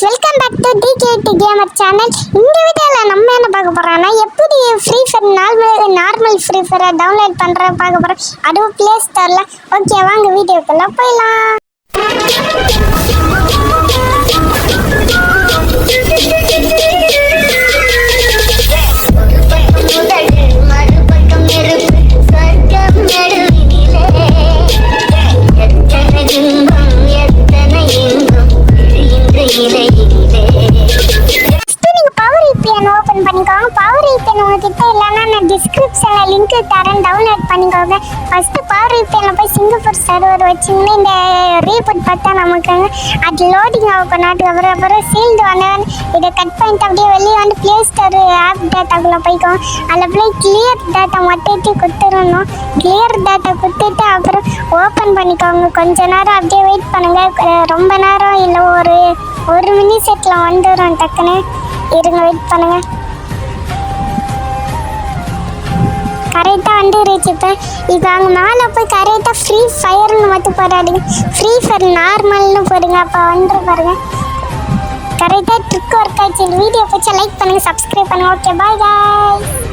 Welcome back to TKD gamer channel. இந்த வீடியோவில் நம்ம என்ன பார்க்க போகிறோம்னா எப்படி ஃப்ரீ ஃபயர் நார்மல் ஃப்ரீ ஃபயரை டவுன்லோட் பண்ணுற பார்க்க போகிறோம். அதுவும் ப்ளே ஸ்டோரில். ஓகே, வாங்க வீடியோக்குள்ளே போயிடலாம். பவர் VPN உங்ககிட்ட இல்லைன்னா நான் டிஸ்கிரிப்ஷனில் லிங்க் தரேன், டவுன்லோட் பண்ணிக்கோங்க. ஃபஸ்ட்டு பவர் VPNல போய் சிங்கப்பூர் சர்வர் வச்சிங்கன்னா இந்த ரீபோர்ட் பார்த்தா நமக்கு அது லோடிங் ஆகும். அப்புறம் சீல்டு வந்தவன் இதை கட் பண்ணிட்டு அப்படியே வெளியே வந்து ப்ளே ஸ்டோர் ஆப் டேட்டாக்குள்ளே போய்க்கும். அதில் போய் கிளியர் டேட்டா மட்டும் கொடுத்துடணும். கிளியர் டேட்டா கொடுத்துட்டு அப்புறம் ஓப்பன் பண்ணிக்கோங்க. கொஞ்ச நேரம் அப்படியே வெயிட் பண்ணுங்கள். ரொம்ப நேரம் இல்லை, ஒரு மினிசெட்டில் வந்துடும். டக்குன்னு இருங்க, வெயிட் பண்ணுங்கள். கரெக்டாக வந்து ரீச்சிப்பேன். இப்போ அங்கே மேலே போய் கரெக்டாக ஃப்ரீ ஃபயர்னு மட்டும் போடாதீங்க, ஃப்ரீ ஃபயர் நார்மல்னு போடுங்க. அப்போ வந்து பாருங்கள், கரெக்டாக ட்ரிக் ஒர்க் ஆச்சு. வீடியோ பிடிச்சா லைக் பண்ணுங்கள், சப்ஸ்கிரைப் பண்ணுங்கள். ஓகே, பாய் பாய்.